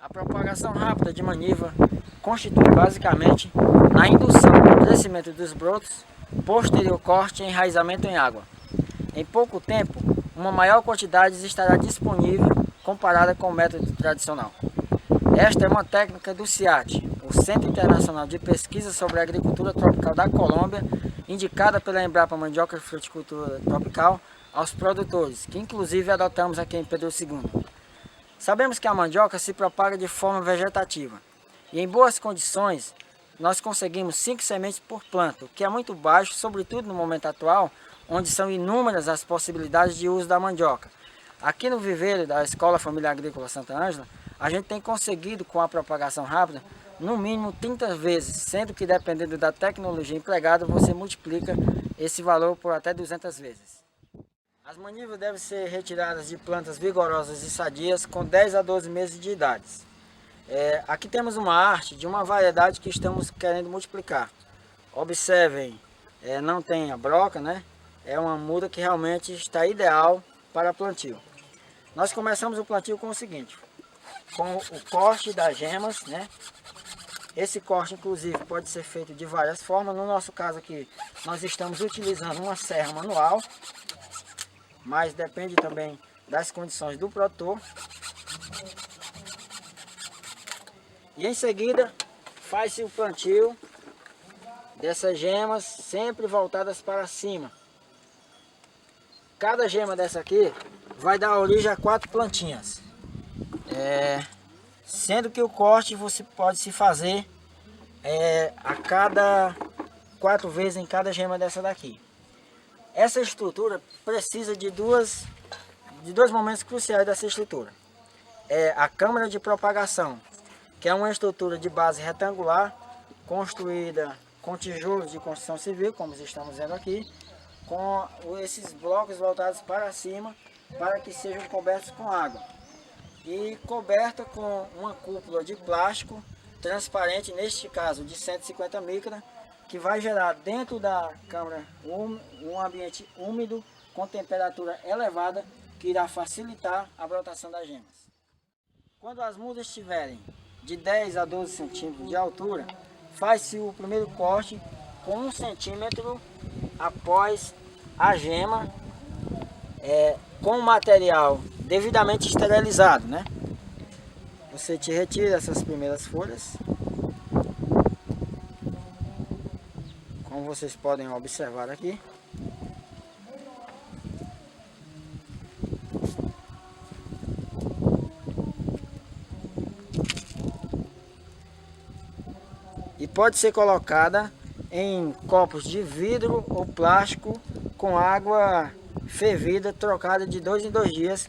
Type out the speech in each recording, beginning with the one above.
A propagação rápida de maniva constitui basicamente a indução do crescimento dos brotos, posterior corte e enraizamento em água. Em pouco tempo, uma maior quantidade estará disponível comparada com o método tradicional. Esta é uma técnica do CIAT, o Centro Internacional de Pesquisa sobre a Agricultura Tropical da Colômbia, indicada pela Embrapa Mandioca e Fruticultura Tropical aos produtores, que inclusive adotamos aqui em Pedro II. Sabemos que a mandioca se propaga de forma vegetativa e em boas condições nós conseguimos 5 sementes por planta, o que é muito baixo, sobretudo no momento atual, onde são inúmeras as possibilidades de uso da mandioca. Aqui no viveiro da Escola Familiar Agrícola Santa Ângela, a gente tem conseguido com a propagação rápida no mínimo 30 vezes, sendo que dependendo da tecnologia empregada você multiplica esse valor por até 200 vezes. As manivas devem ser retiradas de plantas vigorosas e sadias com 10 a 12 meses de idade. Aqui temos uma arte de uma variedade que estamos querendo multiplicar. Observem, não tem a broca, né? É uma muda que realmente está ideal para plantio. Nós começamos o plantio com o seguinte, com o corte das gemas, né? Esse corte inclusive pode ser feito de várias formas. No nosso caso aqui, nós estamos utilizando uma serra manual, mas depende também das condições do produtor. E em seguida faz-se o plantio dessas gemas sempre voltadas para cima. Cada gema dessa aqui vai dar origem a 4 plantinhas. Sendo que o corte você pode se fazer a cada 4 vezes em cada gema dessa daqui. Essa estrutura precisa de dois momentos cruciais dessa estrutura. A câmara de propagação, que é uma estrutura de base retangular, construída com tijolos de construção civil, como estamos vendo aqui, com esses blocos voltados para cima, para que sejam cobertos com água. E coberta com uma cúpula de plástico transparente, neste caso de 150 micras, que vai gerar dentro da câmara um ambiente úmido com temperatura elevada, que irá facilitar a brotação das gemas. Quando as mudas estiverem de 10 a 12 centímetros de altura, faz-se o primeiro corte com 1 centímetro após a gema, com o material devidamente esterilizado, né? Você te retira essas primeiras folhas, como vocês podem observar aqui. E pode ser colocada em copos de vidro ou plástico com água fervida, trocada de 2 em 2 dias.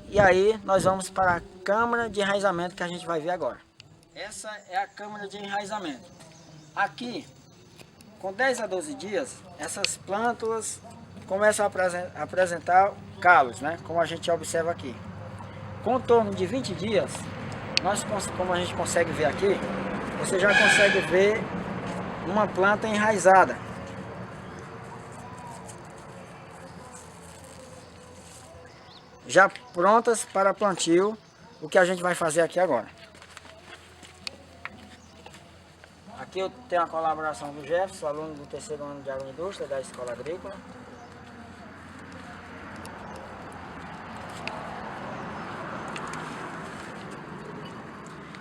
E aí nós vamos para a câmara de enraizamento que a gente vai ver agora. Essa é a câmara de enraizamento. Aqui, com 10 a 12 dias, essas plântulas começam a apresentar calos, né? Como a gente observa aqui. Com torno de 20 dias, como a gente consegue ver aqui, você já consegue ver uma planta enraizada. Já prontas para plantio, o que a gente vai fazer aqui agora. Aqui eu tenho a colaboração do Jefferson, aluno do 3º ano de agroindústria da Escola Agrícola.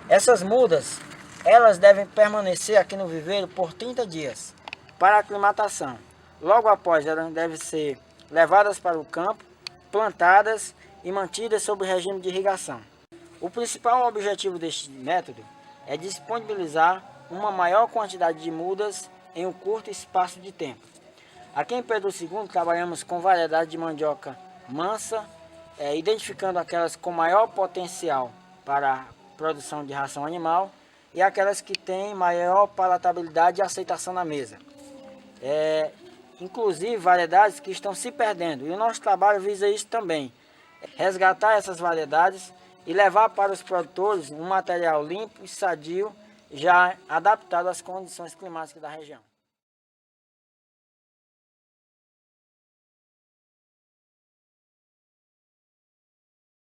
Essas mudas, elas devem permanecer aqui no viveiro por 30 dias para aclimatação. Logo após, elas devem ser levadas para o campo, plantadas e mantidas sob regime de irrigação. O principal objetivo deste método é disponibilizar uma maior quantidade de mudas em um curto espaço de tempo. Aqui em Pedro II trabalhamos com variedade de mandioca mansa, identificando aquelas com maior potencial para a produção de ração animal e aquelas que têm maior palatabilidade e aceitação na mesa. Inclusive variedades que estão se perdendo, e o nosso trabalho visa isso também, resgatar essas variedades e levar para os produtores um material limpo e sadio, já adaptado às condições climáticas da região.